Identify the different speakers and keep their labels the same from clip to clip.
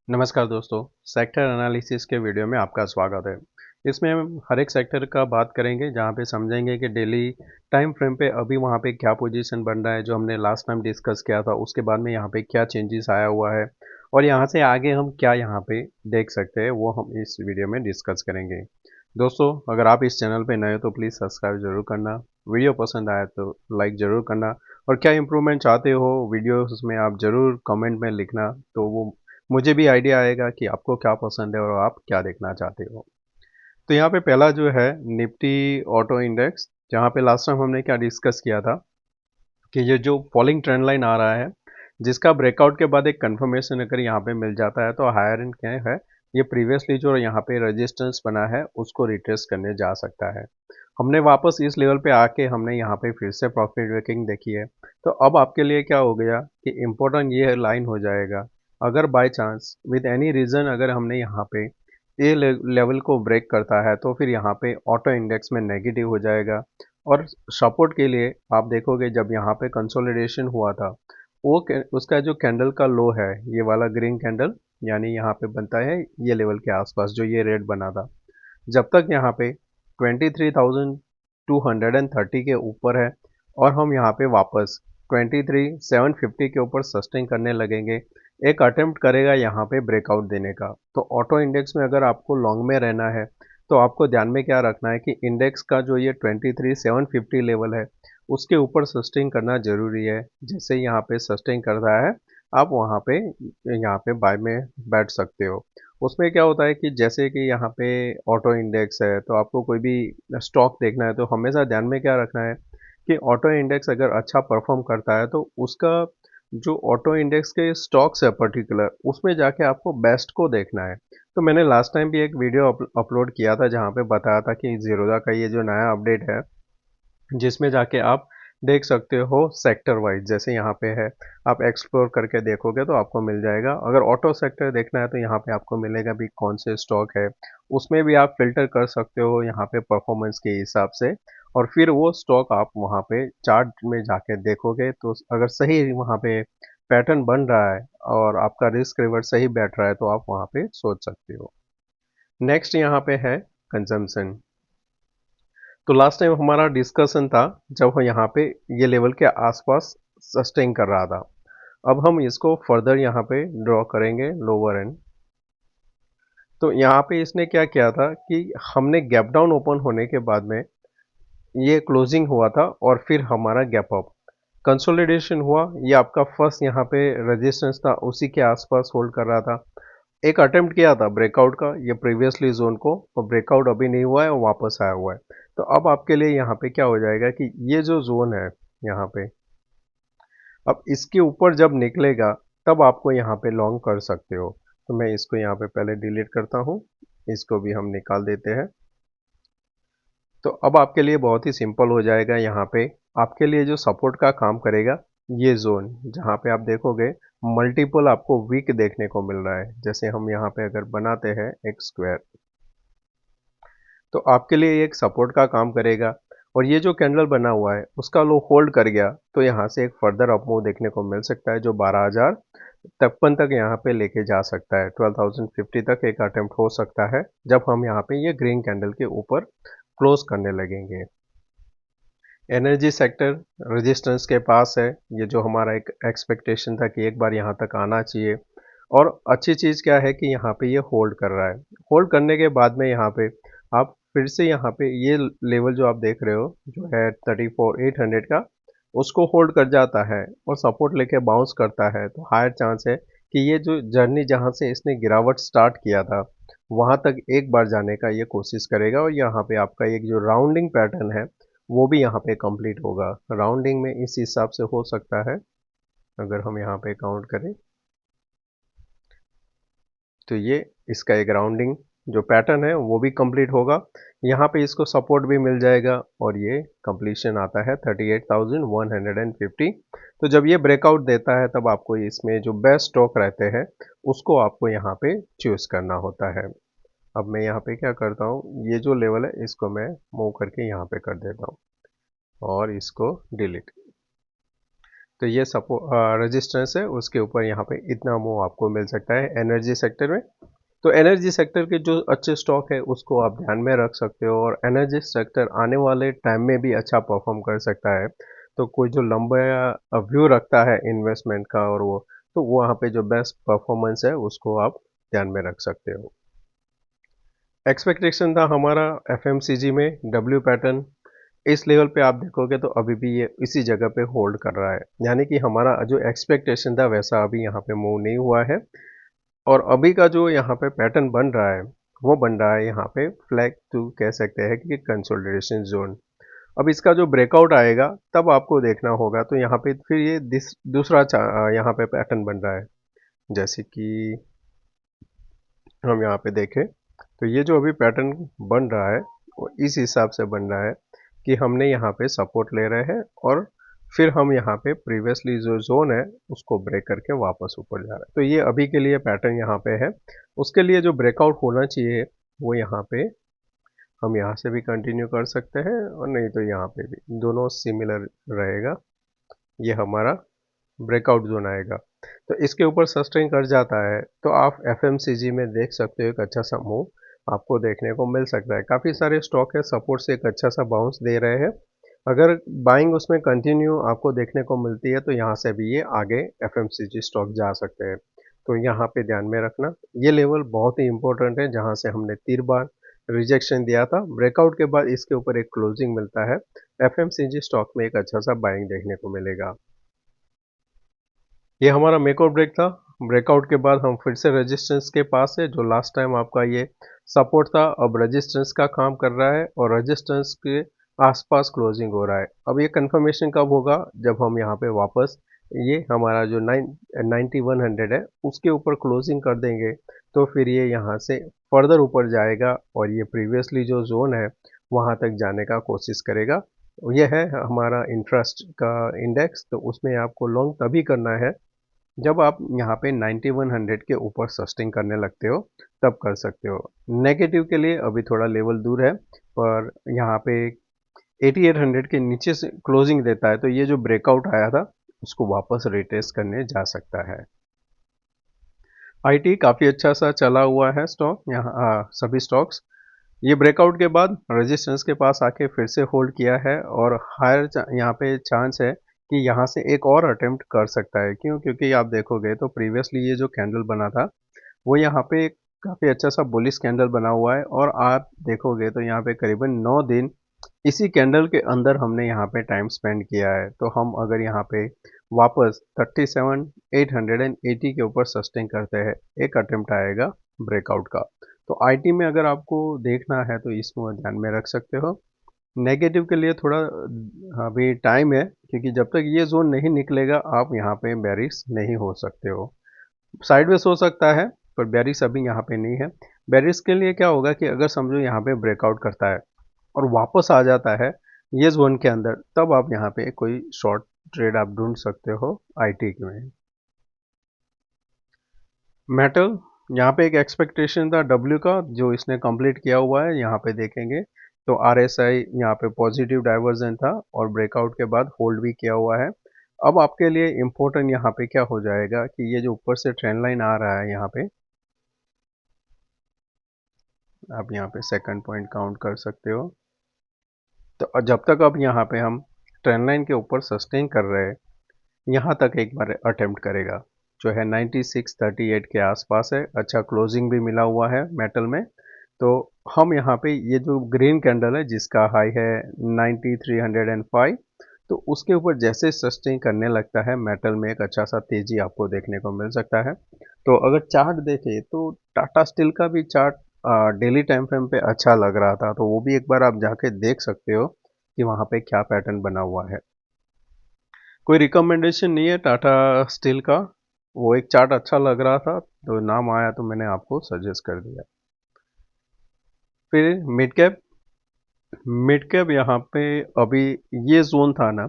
Speaker 1: नमस्कार दोस्तों, sector analysis के वीडियो में आपका स्वागत है। इसमें हम हर एक सेक्टर का बात करेंगे जहाँ पे समझेंगे कि डेली टाइम फ्रेम पे अभी वहाँ पे क्या पोजीशन बन रहा है जो हमने लास्ट टाइम डिस्कस किया था, उसके बाद में यहाँ पे क्या चेंजेस आया हुआ है और यहाँ से आगे हम क्या यहाँ पे देख सकते हैं वो हम इस वीडियो में डिस्कस करेंगे। दोस्तों, अगर आप इस चैनल पे नए हो तो प्लीज़ सब्सक्राइब जरूर करना, वीडियो पसंद आया तो लाइक ज़रूर करना और क्या इम्प्रूवमेंट चाहते हो वीडियोस में आप ज़रूर कमेंट में लिखना, तो वो मुझे भी आइडिया आएगा कि आपको क्या पसंद है और आप क्या देखना चाहते हो। तो यहाँ पे पहला जो है निफ्टी ऑटो इंडेक्स, जहाँ पे लास्ट टाइम हमने क्या डिस्कस किया था कि ये जो फॉलिंग ट्रेंड लाइन आ रहा है, जिसका ब्रेकआउट के बाद एक कंफर्मेशन अगर यहाँ पे मिल जाता है तो हायर एंड क्या है, ये प्रीवियसली जो यहाँ पे रेजिस्टेंस बना है उसको रिट्रेस करने जा सकता है। हमने वापस इस लेवल पे आके हमने यहाँ पे फिर से प्रॉफिट मेकिंग देखी है। तो अब आपके लिए क्या हो गया कि इम्पोर्टेंट ये लाइन हो जाएगा, अगर by chance with any reason अगर हमने यहाँ पे ये लेवल को ब्रेक करता है तो फिर यहाँ पे ऑटो इंडेक्स में नेगेटिव हो जाएगा। और सपोर्ट के लिए आप देखोगे जब यहाँ पे कंसोलिडेशन हुआ था, वो उसका जो कैंडल का लो है, ये वाला ग्रीन कैंडल, यानी यहाँ पे बनता है ये लेवल के आसपास जो ये रेड बना था, जब तक यहाँ पे 23,230 के ऊपर है और हम यहाँ पे वापस 23,750 के ऊपर सस्टेन करने लगेंगे, एक अटेम्प्ट करेगा यहाँ पे ब्रेकआउट देने का। तो ऑटो इंडेक्स में अगर आपको लॉन्ग में रहना है तो आपको ध्यान में क्या रखना है कि इंडेक्स का जो ये 23,750 लेवल है उसके ऊपर सस्टेन करना जरूरी है। जैसे यहाँ पे सस्टेन करता है, आप वहाँ पे यहाँ पे बाय में बैठ सकते हो। उसमें क्या होता है कि जैसे कि यहाँ पे ऑटो इंडेक्स है, तो आपको कोई भी स्टॉक देखना है तो हमेशा ध्यान में क्या रखना है कि ऑटो इंडेक्स अगर अच्छा परफॉर्म करता है तो उसका जो ऑटो इंडेक्स के स्टॉक्स है पर्टिकुलर, उसमें जाके आपको बेस्ट को देखना है। तो मैंने लास्ट टाइम भी एक वीडियो अपलोड किया था जहाँ पे बताया था कि जीरोधा का ये जो नया अपडेट है, जिसमें जाके आप देख सकते हो सेक्टर वाइज, जैसे यहाँ पे है, आप एक्सप्लोर करके देखोगे तो आपको मिल जाएगा। अगर ऑटो सेक्टर देखना है तो यहाँ पे आपको मिलेगा भी कौन से स्टॉक है, उसमें भी आप फिल्टर कर सकते हो यहाँ पे परफॉर्मेंस के हिसाब से। और फिर वो स्टॉक आप वहाँ पे चार्ट में जाके देखोगे तो अगर सही वहाँ पे पैटर्न बन रहा है और आपका रिस्क रिवर्ट सही बैठ रहा है तो आप वहाँ पे सोच सकते हो। नेक्स्ट यहाँ पे है कंजम्पशन। तो लास्ट टाइम हमारा डिस्कशन था जब हम यहाँ पे ये लेवल के आसपास सस्टेन कर रहा था। अब हम इसको फर्दर यहाँ पे ड्रॉ करेंगे लोअर एंड। तो यहाँ पे इसने क्या किया था कि हमने गैप डाउन ओपन होने के बाद में ये क्लोजिंग हुआ था और फिर हमारा गैप अप कंसोलिडेशन हुआ। ये आपका फर्स्ट यहाँ पे रेजिस्टेंस था, उसी के आसपास होल्ड कर रहा था। एक अटेम्प्ट किया था ब्रेकआउट का ये प्रीवियसली जोन को, और ब्रेकआउट अभी नहीं हुआ है और वापस आया हुआ है। तो अब आपके लिए यहाँ पे क्या हो जाएगा कि ये जो जोन है यहाँ पे, अब इसके ऊपर जब निकलेगा तब आपको यहाँ पे लॉन्ग कर सकते हो। तो मैं इसको यहाँ पे पहले डिलीट करता हूँ, इसको भी हम निकाल देते हैं। तो अब आपके लिए बहुत ही सिंपल हो जाएगा। यहाँ पे आपके लिए जो सपोर्ट का काम करेगा, ये जोन जहाँ पे आप देखोगे मल्टीपल आपको वीक देखने को मिल रहा है। जैसे हम यहाँ पे अगर बनाते हैं एक स्क्वायर, तो आपके लिए ये एक सपोर्ट का काम करेगा। और ये जो कैंडल बना हुआ है उसका लो होल्ड कर गया तो यहाँ से एक फर्दर अप मूव देखने को मिल सकता है जो 12,053 तक यहाँ पे लेके जा सकता है। 12,050 तक एक अटेम्प्ट हो सकता है जब हम यहाँ पे ये ग्रीन कैंडल के ऊपर क्लोज करने लगेंगे। एनर्जी सेक्टर रेजिस्टेंस के पास है, ये जो हमारा एक एक्सपेक्टेशन था कि एक बार यहाँ तक आना चाहिए। और अच्छी चीज़ क्या है कि यहाँ पे ये होल्ड कर रहा है। होल्ड करने के बाद में यहाँ पे आप फिर से यहाँ पे ये लेवल जो आप देख रहे हो जो है 34,800 का, उसको होल्ड कर जाता है और सपोर्ट लेके बाउंस करता है तो हायर चांस है कि ये जो जर्नी जहाँ से इसने गिरावट स्टार्ट किया था वहाँ तक एक बार जाने का ये कोशिश करेगा और यहाँ पे आपका एक जो राउंडिंग पैटर्न है वो भी यहाँ पे कंप्लीट होगा। राउंडिंग में इस हिसाब से हो सकता है, अगर हम यहाँ पे काउंट करें तो ये इसका एक राउंडिंग जो पैटर्न है वो भी कंप्लीट होगा। यहाँ पे इसको सपोर्ट भी मिल जाएगा और ये कंप्लीशन आता है 38,150। तो जब ये ब्रेकआउट देता है तब आपको इसमें जो बेस्ट स्टॉक रहते हैं उसको आपको यहाँ पे चूज करना होता है। अब मैं यहाँ पे क्या करता हूँ, ये जो लेवल है इसको मैं मूव करके यहाँ पे कर देता हूँ और इसको डिलीट। तो ये रेजिस्टेंस है, उसके ऊपर यहाँ पे इतना मूव आपको मिल सकता है एनर्जी सेक्टर में। तो एनर्जी सेक्टर के जो अच्छे स्टॉक है उसको आप ध्यान में रख सकते हो, और एनर्जी सेक्टर आने वाले टाइम में भी अच्छा परफॉर्म कर सकता है। तो कोई जो लंबा व्यू रखता है इन्वेस्टमेंट का, और वो तो वहाँ पे जो बेस्ट परफॉर्मेंस है उसको आप ध्यान में रख सकते हो। एक्सपेक्टेशन था हमारा एफएमसीजी में डब्ल्यू पैटर्न, इस लेवल पे आप देखोगे तो अभी भी ये इसी जगह पे होल्ड कर रहा है, यानी कि हमारा जो एक्सपेक्टेशन था वैसा अभी यहाँ पे मूव नहीं हुआ है। और अभी का जो यहाँ पे पैटर्न बन रहा है वो बन रहा है यहाँ पे फ्लैग टू कह सकते हैं कि कंसोलिडेशन जोन। अब इसका जो ब्रेकआउट आएगा तब आपको देखना होगा, तो यहाँ पे फिर ये दूसरा यहाँ पे पैटर्न बन रहा है। जैसे कि हम यहाँ पे देखें तो ये जो अभी पैटर्न बन रहा है वो इस हिसाब से बन रहा है कि हमने यहाँ पे सपोर्ट ले रहे हैं, और फिर हम यहाँ पे प्रीवियसली जो जोन है उसको ब्रेक करके वापस ऊपर जा रहा है। तो ये अभी के लिए पैटर्न यहाँ पे है। उसके लिए जो ब्रेकआउट होना चाहिए वो यहाँ पे हम यहाँ से भी कंटिन्यू कर सकते हैं, और नहीं तो यहाँ पे भी, दोनों सिमिलर रहेगा। ये हमारा ब्रेकआउट जोन आएगा, तो इसके ऊपर सस्टेन कर जाता है तो आप एफएमसीजी में देख सकते हो एक अच्छा सा मूव आपको देखने को मिल सकता है। काफ़ी सारे स्टॉक है सपोर्ट से एक अच्छा सा बाउंस दे रहे हैं। अगर बाइंग उसमें कंटिन्यू आपको देखने को मिलती है तो यहाँ से भी ये आगे एफएमसीजी स्टॉक जा सकते हैं। तो यहाँ पे ध्यान में रखना, ये लेवल बहुत ही इंपॉर्टेंट है जहाँ से हमने 3 बार रिजेक्शन दिया था। ब्रेकआउट के बाद इसके ऊपर एक क्लोजिंग मिलता है, एफएमसीजी स्टॉक में एक अच्छा सा बाइंग देखने को मिलेगा। ये हमारा मेक और ब्रेक था। ब्रेकआउट के बाद हम फिर से रेजिस्टेंस के पास है, जो लास्ट टाइम आपका ये सपोर्ट था अब रेजिस्टेंस का काम कर रहा है, और रेजिस्टेंस के आसपास क्लोजिंग हो रहा है। अब ये कंफर्मेशन कब होगा, जब हम यहाँ पे वापस ये हमारा जो 9100 है उसके ऊपर क्लोजिंग कर देंगे, तो फिर ये यहाँ से फर्दर ऊपर जाएगा और ये प्रीवियसली जो जोन है वहाँ तक जाने का कोशिश करेगा। यह है हमारा इंटरेस्ट का इंडेक्स, तो उसमें आपको लॉन्ग तभी करना है जब आप यहाँ पे 9100 के ऊपर सस्टेन करने लगते हो, तब कर सकते हो। नेगेटिव के लिए अभी थोड़ा लेवल दूर है, पर यहाँ पे 8800 के नीचे से क्लोजिंग देता है तो ये जो ब्रेकआउट आया था उसको वापस रिटेस्ट करने जा सकता है। आईटी काफ़ी अच्छा सा चला हुआ है स्टॉक, यहाँ सभी स्टॉक्स ये ब्रेकआउट के बाद रेजिस्टेंस के पास आके फिर से होल्ड किया है, और हायर यहाँ पे चांस है कि यहाँ से एक और अटेम्प्ट कर सकता है। क्यों? क्योंकि आप देखोगे तो प्रीवियसली ये जो कैंडल बना था वो यहाँ पे काफ़ी अच्छा सा बुलिश कैंडल बना हुआ है, और आप देखोगे तो यहाँ पे करीबन 9 दिन इसी कैंडल के अंदर हमने यहाँ पे टाइम स्पेंड किया है। तो हम अगर यहाँ पे वापस 37,880 के ऊपर सस्टेन करते हैं, एक अटेम्प्ट आएगा ब्रेकआउट का। तो आईटी में अगर आपको देखना है तो इसको ध्यान में रख सकते हो। नेगेटिव के लिए थोड़ा अभी टाइम है, क्योंकि जब तक ये जोन नहीं निकलेगा आप यहाँ पे बेरिश नहीं हो सकते हो। साइडवेज हो सकता है पर बेरिश अभी यहाँ पे नहीं है। बेरिश के लिए क्या होगा कि अगर समझो यहाँ पे ब्रेकआउट करता है और वापस आ जाता है ये जोन के अंदर, तब आप यहाँ पे कोई शॉर्ट ट्रेड आप ढूंढ सकते हो आईटी में। मेटल, यहाँ पे एक एक्सपेक्टेशन था डब्ल्यू का जो इसने कंप्लीट किया हुआ है। यहाँ पे देखेंगे तो आरएसआई यहाँ पे पॉजिटिव डाइवर्जन था और ब्रेकआउट के बाद होल्ड भी किया हुआ है। अब आपके लिए इम्पोर्टेंट यहाँ पे क्या हो जाएगा कि ये जो ऊपर से ट्रेंड लाइन आ रहा है यहाँ पे, आप यहाँ पे सेकंड पॉइंट काउंट कर सकते हो। तो जब तक अब यहाँ पे हम ट्रेंड लाइन के ऊपर सस्टेन कर रहे हैं, यहाँ तक एक बार अटेम्प्ट करेगा, जो है 9638 के आसपास है। अच्छा क्लोजिंग भी मिला हुआ है मेटल में। तो हम यहाँ पे ये जो ग्रीन कैंडल है जिसका हाई है 9305, तो उसके ऊपर जैसे सस्टेन करने लगता है मेटल में एक अच्छा सा तेजी आपको देखने को मिल सकता है। तो अगर चार्ट देखें तो टाटा स्टील का भी चार्ट डेली टाइम फ्रेम पे अच्छा लग रहा था, तो वो भी एक बार आप जाके देख सकते हो कि वहाँ पे क्या पैटर्न बना हुआ है। कोई रिकमेंडेशन नहीं है टाटा स्टील का, वो एक चार्ट अच्छा लग रहा था तो नाम आया तो मैंने आपको सजेस्ट कर दिया। फिर मिड कैप यहाँ पे अभी ये जोन था ना,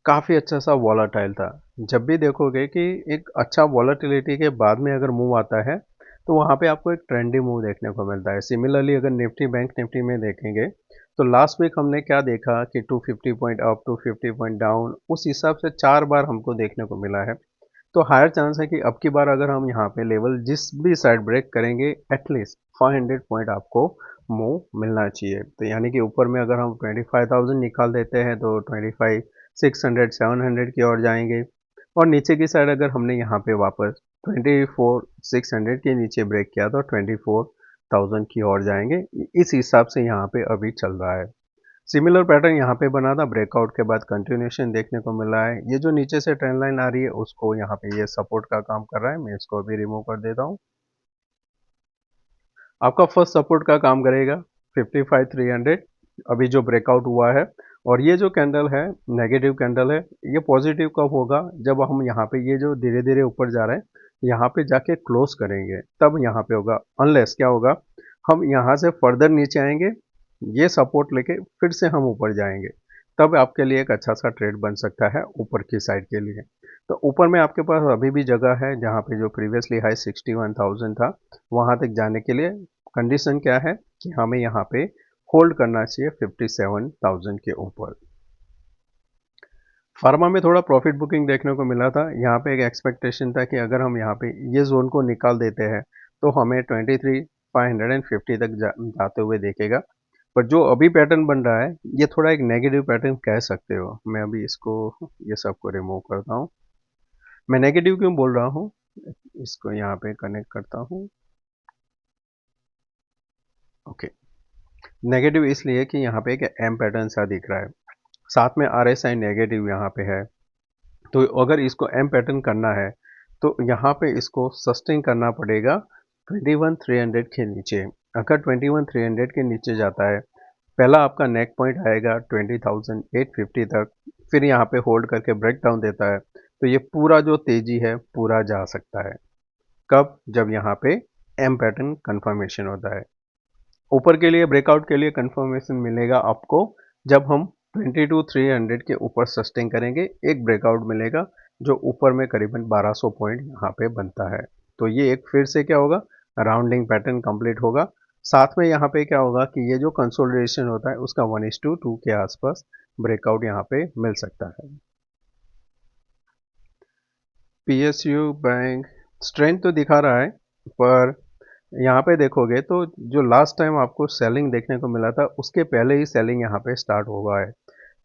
Speaker 1: काफ़ी अच्छा सा वॉलेटाइल था। जब भी देखोगे कि एक अच्छा वॉलेटिलिटी के बाद में अगर मूव आता है तो वहाँ पे आपको एक ट्रेंडी मूव देखने को मिलता है। सिमिलरली अगर निफ्टी बैंक निफ्टी में देखेंगे तो लास्ट वीक हमने क्या देखा कि 250 पॉइंट अप 250 पॉइंट डाउन, उस हिसाब से 4 बार हमको देखने को मिला है। तो हायर चांस है कि अब की बार अगर हम यहाँ पे लेवल जिस भी साइड ब्रेक करेंगे एटलीस्ट 500 पॉइंट आपको मूव मिलना चाहिए। तो यानी कि ऊपर में अगर हम 25,000 निकाल देते हैं तो 25 600 700 की ओर जाएंगे, और नीचे की साइड अगर हमने यहाँ पे वापस 24 600 के नीचे ब्रेक किया तो 24,000 की ओर जाएंगे। इस हिसाब से यहाँ पे अभी चल रहा है। सिमिलर पैटर्न यहाँ पे बना था, ब्रेकआउट के बाद कंटिन्यूएशन देखने को मिला है। ये जो नीचे से ट्रेंड लाइन आ रही है उसको यहाँ पे ये सपोर्ट का काम कर रहा है। मैं इसको अभी रिमूव कर देता हूँ। आपका फर्स्ट सपोर्ट का काम करेगा 55,300, अभी जो ब्रेकआउट हुआ है। और ये जो कैंडल है नेगेटिव कैंडल है, ये पॉजिटिव कब होगा, जब हम यहाँ पे ये जो धीरे धीरे ऊपर जा रहे हैं यहाँ पे जाके क्लोज करेंगे तब यहाँ पे होगा। अनलेस क्या होगा, हम यहाँ से फर्दर नीचे आएंगे, ये सपोर्ट लेके फिर से हम ऊपर जाएंगे, तब आपके लिए एक अच्छा सा ट्रेड बन सकता है ऊपर की साइड के लिए। तो ऊपर में आपके पास अभी भी जगह है, जहाँ पे जो प्रीवियसली हाई 61,000 था वहाँ तक जाने के लिए कंडीशन क्या है कि हमें यहाँ पे होल्ड करना चाहिए 57,000 के ऊपर। फार्मा में थोड़ा प्रॉफिट बुकिंग देखने को मिला था। यहाँ पे एक एक्सपेक्टेशन था कि अगर हम यहाँ पे ये जोन को निकाल देते हैं तो हमें 23,550 तक जाते हुए देखेगा। पर जो अभी पैटर्न बन रहा है ये थोड़ा एक नेगेटिव पैटर्न कह सकते हो। मैं अभी इसको ये सबको रिमूव करता हूँ। मैं नेगेटिव क्यों बोल रहा हूँ, इसको यहाँ पे कनेक्ट करता हूँ। ओके, नेगेटिव इसलिए कि यहाँ पे एक एम पैटर्न सा दिख रहा है, साथ में RSI नेगेटिव यहाँ पे है। तो अगर इसको एम पैटर्न करना है तो यहाँ पे इसको सस्टेन करना पड़ेगा 21,300 के नीचे। अगर 21,300 के नीचे जाता है, पहला आपका नेक पॉइंट आएगा 20,850 तक, फिर यहाँ पे होल्ड करके ब्रेक डाउन देता है तो ये पूरा जो तेजी है पूरा जा सकता है। कब, जब यहाँ पे एम पैटर्न कंफर्मेशन होता है। ऊपर के लिए ब्रेकआउट के लिए कंफर्मेशन मिलेगा आपको जब हम 22,300 के ऊपर सस्टेन करेंगे, एक ब्रेकआउट मिलेगा जो ऊपर में करीबन 1200 पॉइंट यहाँ पे बनता है। तो ये एक फिर से क्या होगा, राउंडिंग पैटर्न कंप्लीट होगा। साथ में यहाँ पे क्या होगा कि ये जो कंसोलिडेशन होता है उसका 1:2 के आसपास ब्रेकआउट यहाँ पे मिल सकता है। PSU बैंक स्ट्रेंथ तो दिखा रहा है, पर यहाँ पे देखोगे तो जो लास्ट टाइम आपको सेलिंग देखने को मिला था उसके पहले ही सेलिंग यहाँ पे स्टार्ट हुआ है।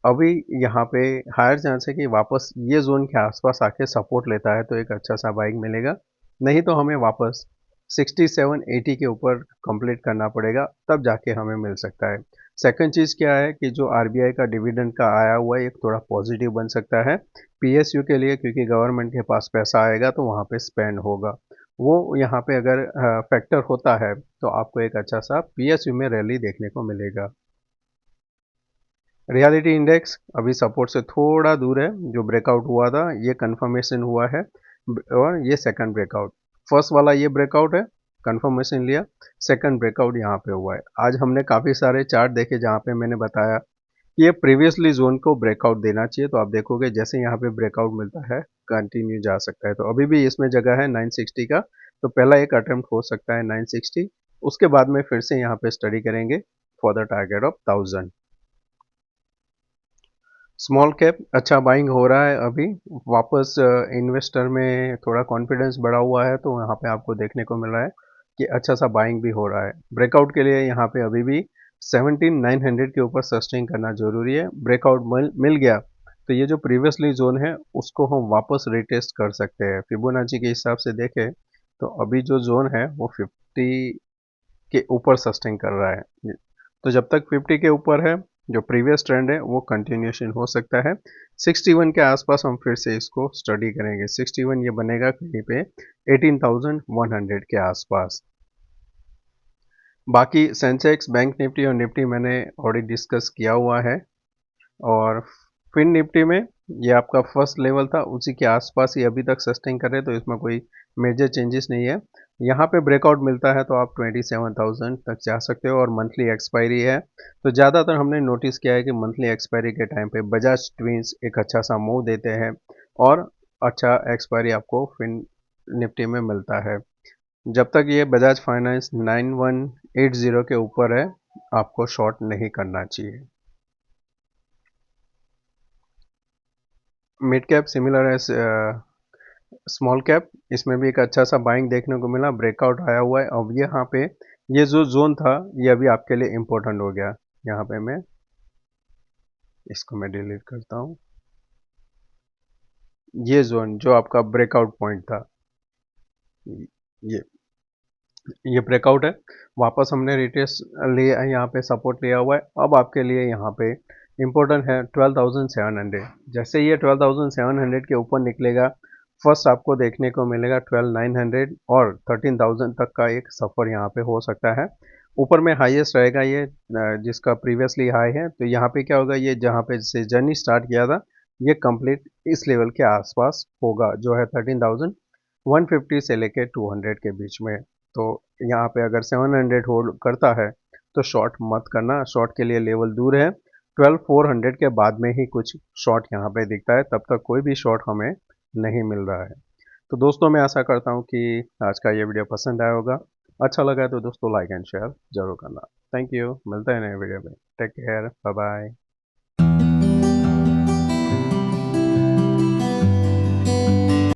Speaker 1: अभी यहाँ पे हायर चांस है कि वापस ये जोन के आसपास आके सपोर्ट लेता है तो एक अच्छा सा बाइंग मिलेगा। नहीं तो हमें वापस 67-80 के ऊपर कंप्लीट करना पड़ेगा, तब जाके हमें मिल सकता है। सेकंड चीज़ क्या है कि जो RBI का डिविडेंड का आया हुआ है एक थोड़ा पॉजिटिव बन सकता है PSU के लिए, क्योंकि गवर्नमेंट के पास पैसा आएगा तो वहाँ पे स्पेंड होगा। वो यहाँ पे अगर फैक्टर होता है तो आपको एक अच्छा सा PSU में रैली देखने को मिलेगा। रियलिटी इंडेक्स अभी सपोर्ट से थोड़ा दूर है, जो ब्रेकआउट हुआ था ये कंफर्मेशन हुआ है, और ये सेकंड ब्रेकआउट, फर्स्ट वाला ये ब्रेकआउट है, कंफर्मेशन लिया, सेकंड ब्रेकआउट यहाँ पे हुआ है। आज हमने काफ़ी सारे चार्ट देखे जहाँ पे मैंने बताया कि ये प्रीवियसली जोन को ब्रेकआउट देना चाहिए, तो आप देखोगे जैसे यहाँ पे ब्रेकआउट मिलता है कंटिन्यू जा सकता है। तो अभी भी इसमें जगह है 960 का, तो पहला एक अटेम्प्ट हो सकता है 960, उसके बाद में फिर से यहाँ पे स्टडी करेंगे for the target of 1000। Small cap अच्छा बाइंग हो रहा है अभी, वापस इन्वेस्टर में थोड़ा कॉन्फिडेंस बढ़ा हुआ है तो यहाँ पे आपको देखने को मिल रहा है कि अच्छा सा बाइंग भी हो रहा है। ब्रेकआउट के लिए यहाँ पे अभी भी 17,900 के ऊपर सस्टेन करना जरूरी है। ब्रेकआउट मिल गया तो ये जो प्रीवियसली जोन है उसको हम वापस रिटेस्ट कर सकते हैं। फिबोनाची के हिसाब से देखें तो अभी जो जोन है वो 50 के ऊपर सस्टेन कर रहा है। तो जब तक 50 के ऊपर है, जो प्रीवियस ट्रेंड है वो कंटिन्यूशन हो सकता है। 61 के आसपास हम फिर से इसको स्टडी करेंगे। 61 ये बनेगा कहीं पे 18,100 के आसपास। बाकी सेंसेक्स, बैंक निफ्टी और निफ्टी मैंने ऑलरेडी डिस्कस किया हुआ है। और फिन निफ्टी में ये आपका फर्स्ट लेवल था, उसी के आसपास ही अभी तक सस्टेन कर रहे हैं, तो इसमें कोई मेजर चेंजेस नहीं है। यहाँ पे ब्रेकआउट मिलता है तो आप 27,000 तक जा सकते हो, और मंथली एक्सपायरी है तो ज़्यादातर हमने नोटिस किया है कि मंथली एक्सपायरी के टाइम पे बजाज ट्विंस एक अच्छा सा मूव देते हैं और अच्छा एक्सपायरी आपको फिन निफ्टी में मिलता है। जब तक ये बजाज फाइनेंस 9180 के ऊपर है आपको शॉर्ट नहीं करना चाहिए। मिड कैप सिमिलर है स्मॉल कैप, इसमें भी एक अच्छा सा बाइंग देखने को मिला, ब्रेकआउट आया हुआ है। अब यहाँ पे ये जो जोन था ये अभी आपके लिए इम्पोर्टेंट हो गया। यहाँ पे मैं इसको मैं डिलीट करता हूँ। ये जोन जो आपका ब्रेकआउट पॉइंट था, ये ये ब्रेकआउट है। वापस हमने रिटेस्ट लिया, यहाँ पे सपोर्ट लिया हुआ है। अब आपके लिए यहाँ पे इम्पोर्टेंट है 12,700। जैसे ये 12,700 के ऊपर निकलेगा, फर्स्ट आपको देखने को मिलेगा 12,900 और 13,000 तक का एक सफ़र यहाँ पे हो सकता है। ऊपर में हाईएस्ट रहेगा ये जिसका प्रीवियसली हाई है। तो यहाँ पे क्या होगा, ये जहाँ पे से जर्नी स्टार्ट किया था ये कंप्लीट इस लेवल के आसपास होगा, जो है 13,150 से लेके 200 के बीच में। तो यहाँ पे अगर 700 होल्ड करता है तो शॉर्ट मत करना, शॉर्ट के लिए लेवल दूर है। 12,400 के बाद में ही कुछ शॉर्ट यहाँ पे दिखता है, तब तक कोई भी शॉर्ट हमें नहीं मिल रहा है। तो दोस्तों मैं आशा करता हूँ कि आज का ये वीडियो पसंद आया होगा। अच्छा लगा है तो दोस्तों लाइक एंड शेयर जरूर करना। थैंक यू, मिलते हैं नए वीडियो में। Take care, bye bye.